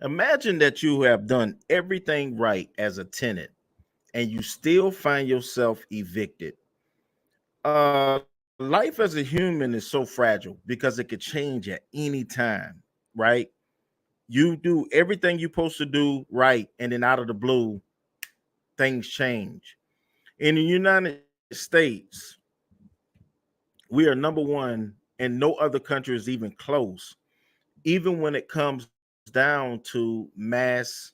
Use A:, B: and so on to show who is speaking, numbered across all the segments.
A: Imagine that you have done everything right as a tenant and you still find yourself evicted. Life as a human is so fragile because it could change at any time, right? You do everything you're supposed to do right, and then out of the blue, things change. In the United States, we are number one, and no other country is even close, even when it comes down to mass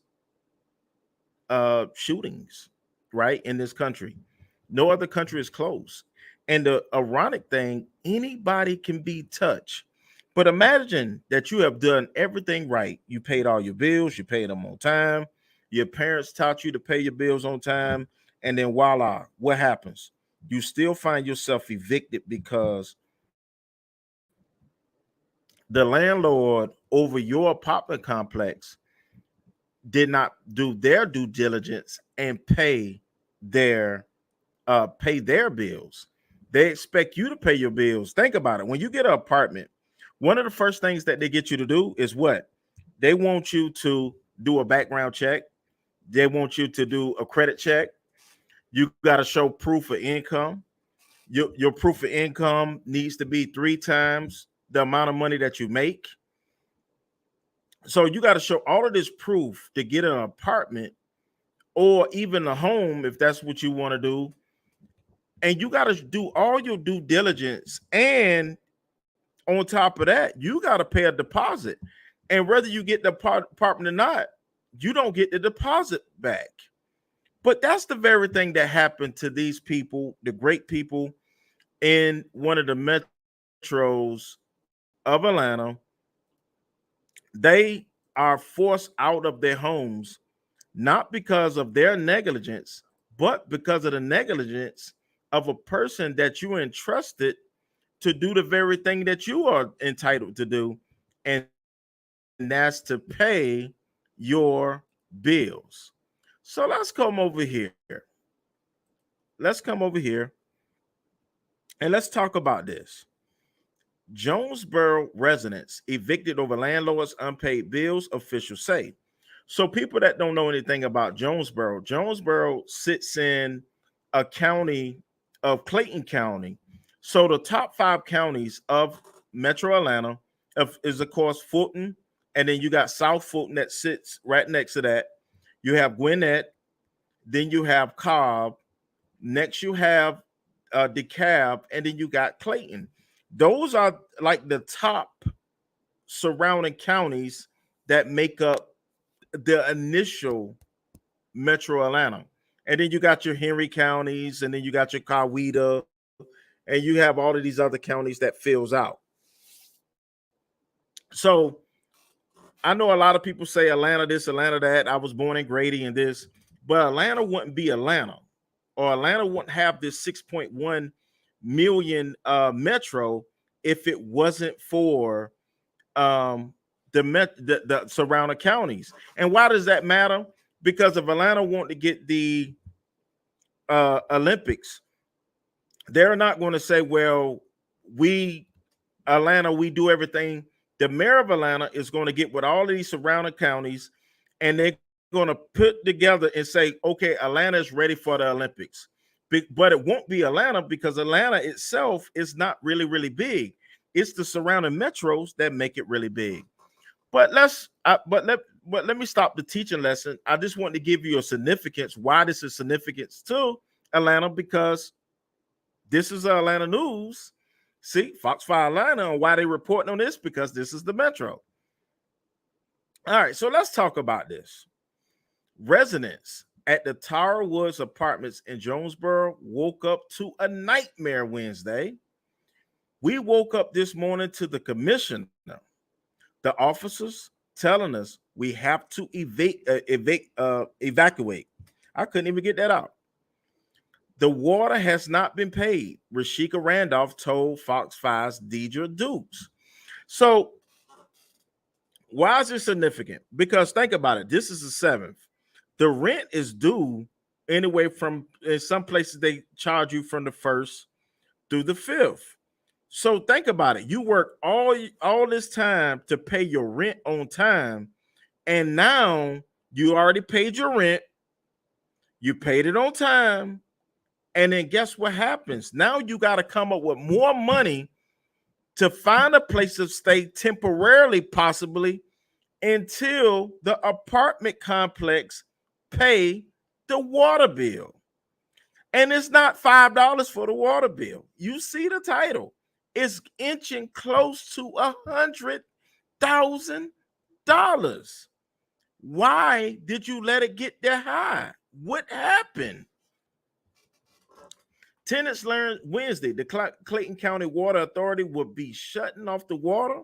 A: shootings, right? In this country, no other country is close. And the ironic thing, anybody can be touched. But imagine that you have done everything right. You paid all your bills, you paid them on time. Your parents taught you to pay your bills on time. And then voila, what happens? You still find yourself evicted because the landlord over your apartment complex did not do their due diligence and pay their bills. They expect you to pay your bills. Think about it. When you get an apartment, one of the first things that they get you to do is what? They want you to do a background check. They want you to do a credit check. You got to show proof of income. Your proof of income needs to be 3 times the amount of money that you make. So you got to show all of this proof to get an apartment or even a home if that's what you want to do. And you got to do all your due diligence. And on top of that, you got to pay a deposit. And whether you get the apartment or not, you don't get the deposit back. But that's the very thing that happened to these people, the great people in one of the metros of Atlanta. They are forced out of their homes not because of their negligence, but because of the negligence of a person that you entrusted to do the very thing that you are entitled to do, and that's to pay your bills. So let's come over here. Let's come over here and let's talk about this. Jonesboro residents evicted over landlord's unpaid bills, officials say. So, people that don't know anything about Jonesboro, Jonesboro sits in a county of Clayton County. So, the top 5 counties of Metro Atlanta is, of course, Fulton, and then you got South Fulton that sits right next to that. You have Gwinnett, then you have Cobb, next you have DeKalb, and then you got Clayton. Those are like the top surrounding counties that make up the initial Metro Atlanta. And then you got your Henry counties, and then you got your Coweta, and you have all of these other counties that fills out. So I know a lot of people say Atlanta this, Atlanta that. I was born in Grady and this, but Atlanta wouldn't be Atlanta, or Atlanta wouldn't have this 6.1 million metro if it wasn't for the surrounding counties. And why does that matter? Because if Atlanta want to get the Olympics, they're not going to say, well, we Atlanta, we do everything. The mayor of Atlanta is going to get with all of these surrounding counties, and they're going to put together and say, okay, Atlanta is ready for the Olympics. But it won't be Atlanta because Atlanta itself is not really, really big. It's the surrounding metros that make it really big. But let me stop the teaching lesson. I just want to give you a significance why this is significance to Atlanta, because this is Atlanta news. See, Fox 5 Atlanta, and why they reporting on this, because this is the metro. All right, so let's talk about this. Residents at the Tower Woods Apartments in Jonesboro woke up to a nightmare Wednesday. We woke up this morning to the commissioner, the officers telling us we have to evacuate. I couldn't even get that out. The water has not been paid, Rosheeka Randolph told Fox 5's Deidra Dukes. So, why is this significant? Because think about it. This is the 7th. The rent is due anyway from, in some places, they charge you from the 1st through the 5th. So think about it. You work all this time to pay your rent on time, And now you already paid your rent, you paid it on time, and then guess what happens? Now you got to come up with more money to find a place to stay temporarily, possibly, until the apartment complex pay the water bill. And it's not $5 for the water bill. You see the title. It's inching close to $100,000. Why did you let it get that high? What happened? Tenants learned Wednesday the Clayton County Water Authority would be shutting off the water.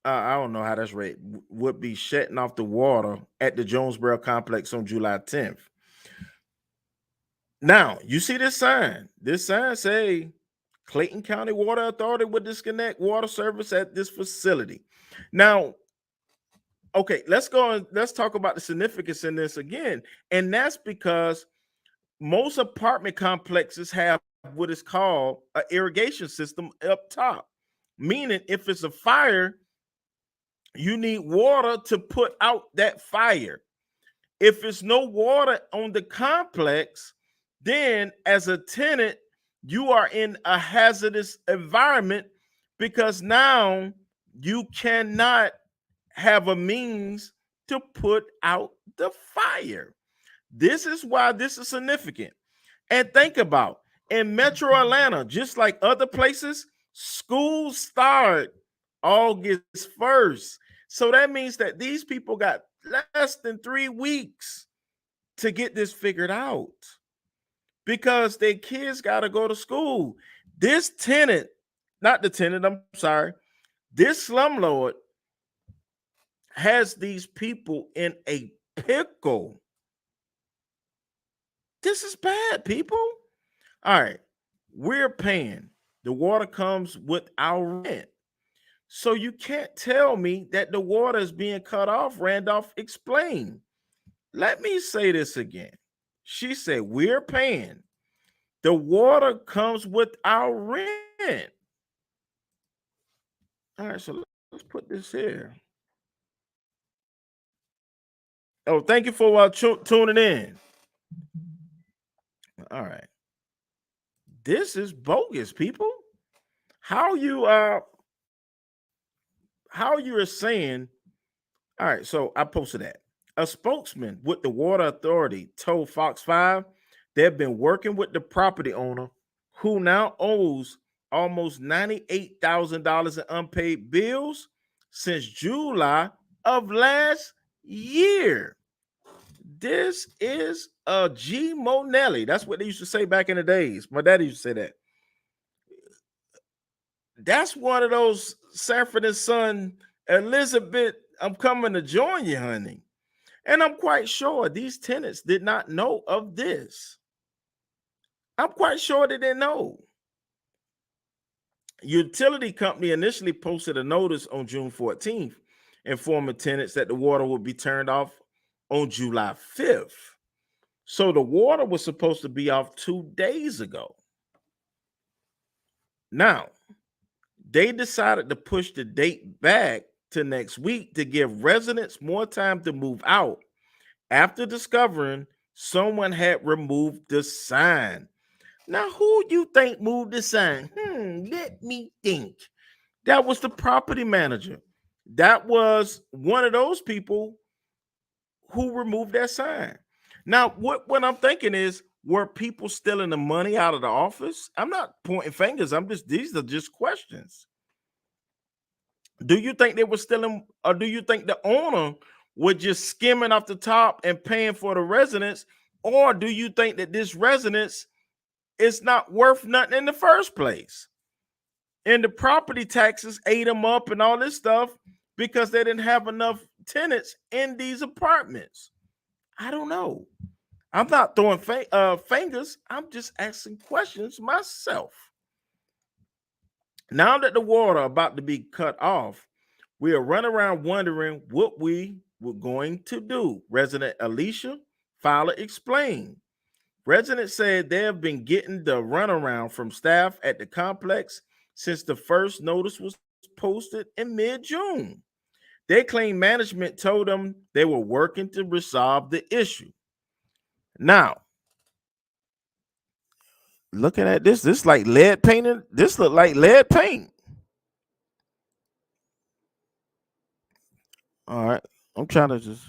A: I don't know how that's right. Would be shutting off the water at the Jonesboro complex on July 10th. Now, you see this sign. This sign say Clayton County Water Authority would disconnect water service at this facility. Now, okay, let's go and let's talk about the significance in this again. And that's because most apartment complexes have what is called an irrigation system up top, meaning if it's a fire, you need water to put out that fire. If it's no water on the complex, then as a tenant, you are in a hazardous environment because now you cannot have a means to put out the fire. This is why this is significant. And think about in Metro Atlanta, just like other places, schools start August 1st. So that means that these people got less than 3 weeks to get this figured out because their kids got to go to school. This tenant, not the tenant, I'm sorry, this slumlord has these people in a pickle. This is bad, people. All right, we're paying. The water comes with our rent. So you can't tell me that the water is being cut off. Randolph explained. Let me say this again. She said, we're paying. The water comes with our rent. All right, so let's put this here. Oh, thank you for tuning in. All right. This is bogus, people. How you are saying, all right, so I posted that. A spokesman with the Water Authority told Fox 5 they've been working with the property owner who now owes almost $98,000 in unpaid bills since July of last year. This is a G Monelli. That's what they used to say back in the days. My daddy used to say that. That's one of those Sanford and Son, Elizabeth, I'm coming to join you, honey. And I'm quite sure these tenants did not know of this. I'm quite sure they didn't know. Utility company initially posted a notice on June 14th, informing tenants that the water would be turned off on July 5th. So the water was supposed to be off 2 days ago. Now, they decided to push the date back to next week to give residents more time to move out after discovering someone had removed the sign. Now, who you think moved the sign? Let me think. That was the property manager. That was one of those people who removed that sign. Now, what I'm thinking is, were people stealing the money out of the office? I'm not pointing fingers. These are just questions. Do you think they were stealing, or do you think the owner was just skimming off the top and paying for the residents? Or do you think that this residence is not worth nothing in the first place? And the property taxes ate them up and all this stuff because they didn't have enough tenants in these apartments. I don't know. I'm not throwing fingers. I'm just asking questions myself. Now that the water about to be cut off, we are running around wondering what we were going to do. Resident Alicia Fowler explained. Residents said they have been getting the runaround from staff at the complex since the first notice was posted in mid-June. They claim management told them they were working to resolve the issue. Now, looking at this like lead painting. This look like lead paint. All right, I'm trying to just.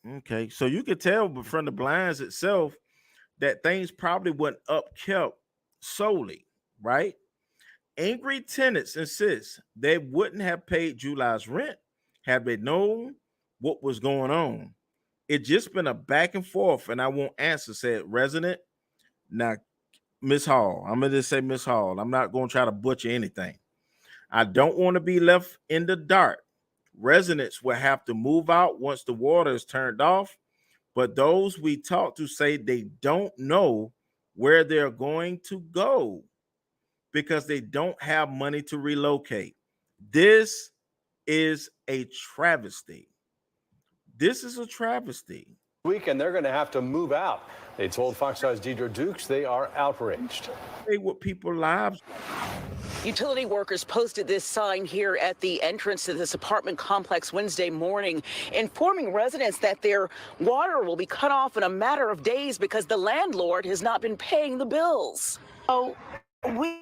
A: Okay, so you can tell from the blinds itself that things probably weren't upkept solely, right? Angry tenants insist they wouldn't have paid July's rent had they known what was going on. It just been a back and forth, and I won't answer, said resident. Now, Miss Hall, I'm gonna just say Miss Hall. I'm not gonna try to butcher anything. I don't want to be left in the dark. Residents will have to move out once the water is turned off, but those we talk to say they don't know where they're going to go because they don't have money to relocate. This is a travesty. This is a travesty.
B: Weekend, they're going to have to move out. They told Fox 5's Deidra Dukes they are outraged.
A: What people's lives.
C: Utility workers posted this sign here at the entrance to this apartment complex Wednesday morning, informing residents that their water will be cut off in a matter of days because the landlord has not been paying the bills.
D: So we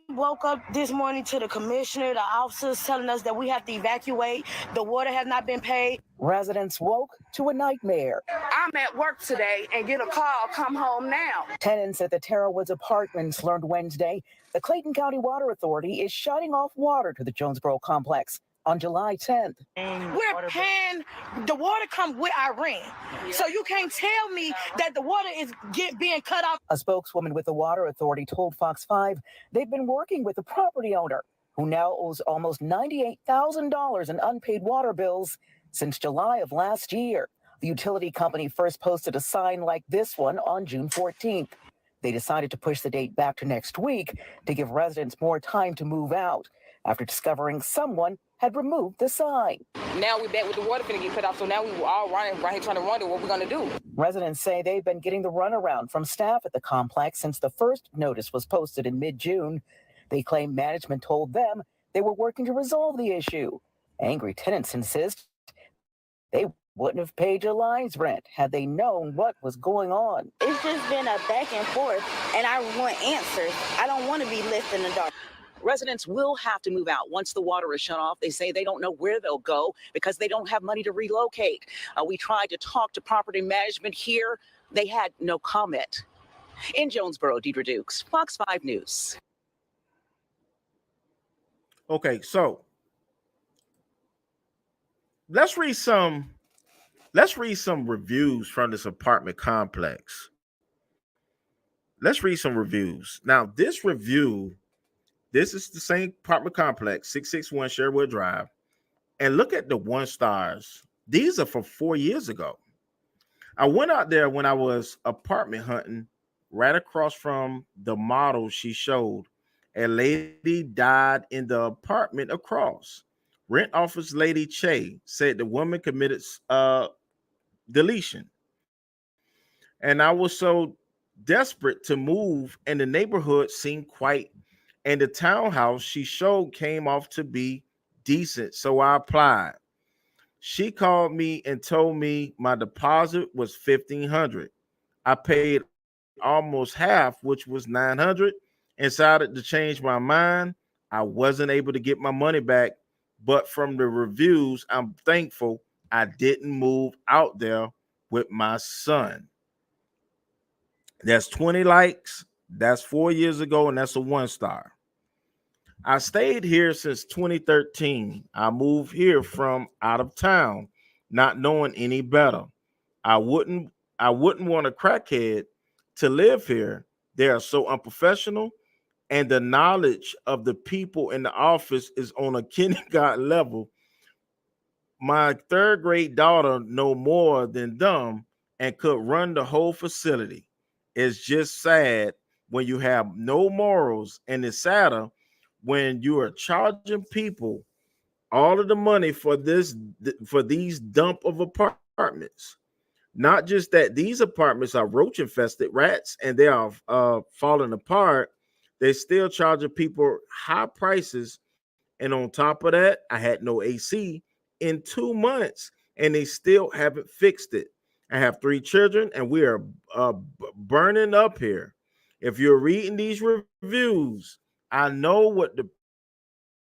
D: woke up this morning to the commissioner, the officers telling us that we have to evacuate. The water has not been paid.
C: Residents woke to a nightmare.
D: I'm at work today and get a call, come home now.
C: Tenants at the Terra Woods Apartments learned Wednesday the Clayton County Water Authority is shutting off water to the Jonesboro complex on July 10th.
D: We're paying, the water comes with our rent. So you can't tell me that the water is being cut off.
C: A spokeswoman with the Water Authority told Fox 5 they've been working with the property owner, who now owes almost $98,000 in unpaid water bills since July of last year. The utility company first posted a sign like this one on June 14th. They decided to push the date back to next week to give residents more time to move out after discovering someone had removed the sign.
E: Now we're back with the water finna get cut off, so now we were all running right here trying to wonder what we're gonna do.
C: Residents say they've been getting the runaround from staff at the complex since the first notice was posted in mid-June. They claim management told them they were working to resolve the issue. Angry tenants insist they wouldn't have paid July's rent had they known what was going on.
F: It's just been a back and forth, and I want answers. I don't want to be left in the dark.
C: Residents will have to move out once the water is shut off. They say they don't know where they'll go because they don't have money to relocate. We tried to talk to property management here. They had no comment. In Jonesboro, Deidra Dukes, Fox 5 News.
A: Okay, so let's read some reviews from this apartment complex. Let's read some reviews. Now, this is the same apartment complex, 661 Sherwood Drive. And look at the 1 stars. These are from 4 years ago. I went out there when I was apartment hunting, right across from the model she showed. A lady died in the apartment across. Rent office lady Che said the woman committed deletion. And I was so desperate to move, and the neighborhood seemed quite, and the townhouse she showed came off to be decent, so I applied. She called me and told me my deposit was $1,500. I paid almost half, which was $900, and decided to change my mind. I wasn't able to get my money back, but from the reviews, I'm thankful I didn't move out there with my son. That's 20 likes. That's 4 years ago, and that's a 1 star. I stayed here since 2013. I moved here from out of town, not knowing any better. I wouldn't want a crackhead to live here. They are so unprofessional, and the knowledge of the people in the office is on a kindergarten level. My 3rd grade daughter know more than them and could run the whole facility. It's just sad when you have no morals, and it's sadder when you are charging people all of the money for these dump of apartments. Not just that these apartments are roach infested rats and they are falling apart, they're still charging people high prices And on top of that, I had no AC in 2 months, and they still haven't fixed it. I have 3 children, and we are burning up here. If you're reading these reviews, I know what the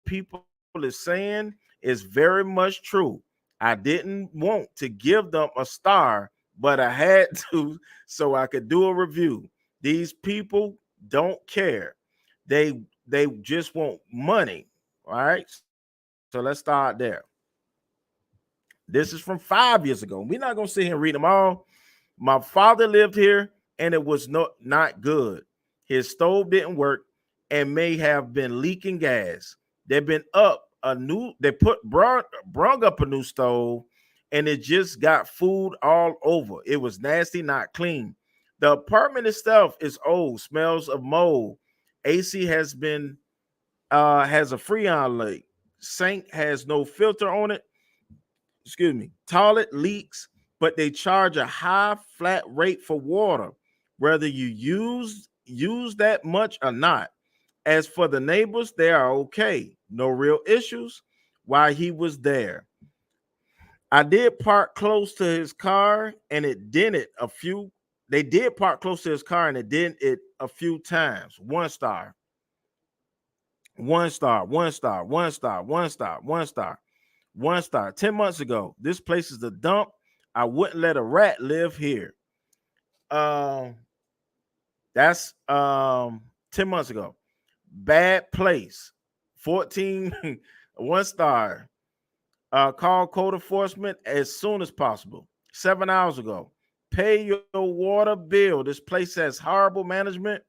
A: people is saying is very much true. I didn't want to give them a star, but I had to so I could do a review. These people don't care. They just want money. All right. So let's start there. This is from 5 years ago. We're not gonna sit here and read them all. My father lived here and it was not good. His stove didn't work and may have been leaking gas. They've been up a new, they brung up a new stove and it just got food all over. It was nasty, not clean. The apartment itself is old, smells of mold. AC has been has a freon leak. Sink has no filter on it. Excuse me. Toilet leaks, but they charge a high flat rate for water, whether you use that much or not. As for the neighbors, they are okay. No real issues while he was there. I did park close to his car and it dented a few. They did park close to his car and it dented it a few times. 1 star. 1 star, 1 star, 1 star, 1 star, 1 star, 1 star. 10 months ago, this place is a dump. I wouldn't let a rat live here. That's 10 months ago. Bad place. 14, 1 star. Call code enforcement as soon as possible. 7 hours ago. Pay your water bill. This place has horrible management.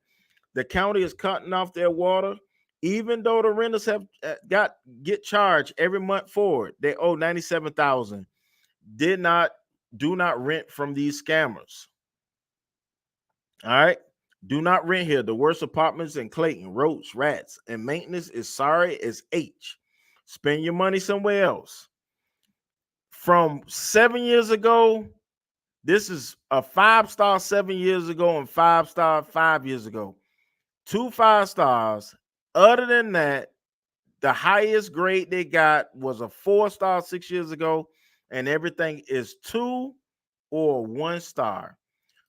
A: The county is cutting off their water. Even though the renters have get charged every month for it, they owe $97,000. Do not rent from these scammers. All right, do not rent here. The worst apartments in Clayton, roaches, rats, and maintenance is sorry as H. Spend your money somewhere else. From 7 years ago, this is a 5-star 7 years ago and 5-star 5 years ago. 2 5 stars. Other than that, the highest grade they got was a 4-star 6 years ago, and everything is 2 or 1 star.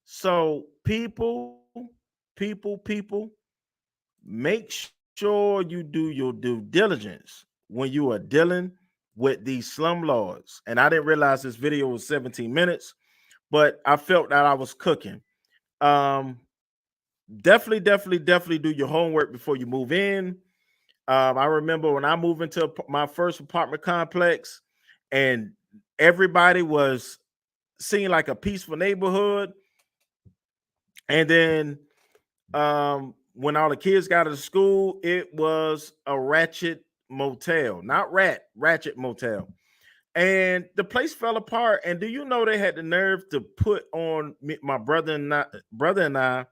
A: So people, make sure you do your due diligence when you are dealing with these slumlords. And I didn't realize this video was 17 minutes, but I felt that I was cooking. Definitely do your homework before you move in. I remember when I moved into my first apartment complex and everybody was seeing like a peaceful neighborhood. And then when all the kids got out of school, it was a ratchet motel, not ratchet motel. And the place fell apart. And do you know they had the nerve to put on my brother and I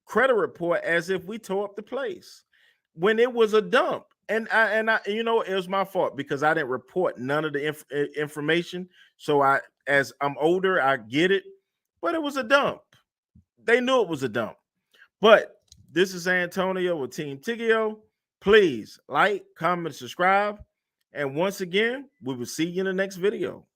A: credit report as if we tore up the place when it was a dump. And I you know, it was my fault because I didn't report none of the information. So as I'm older, I get it, but it was a dump. They knew it was a dump. But this is Antonio with Team Tiggio. Please like, comment, subscribe. And once again, we will see you in the next video.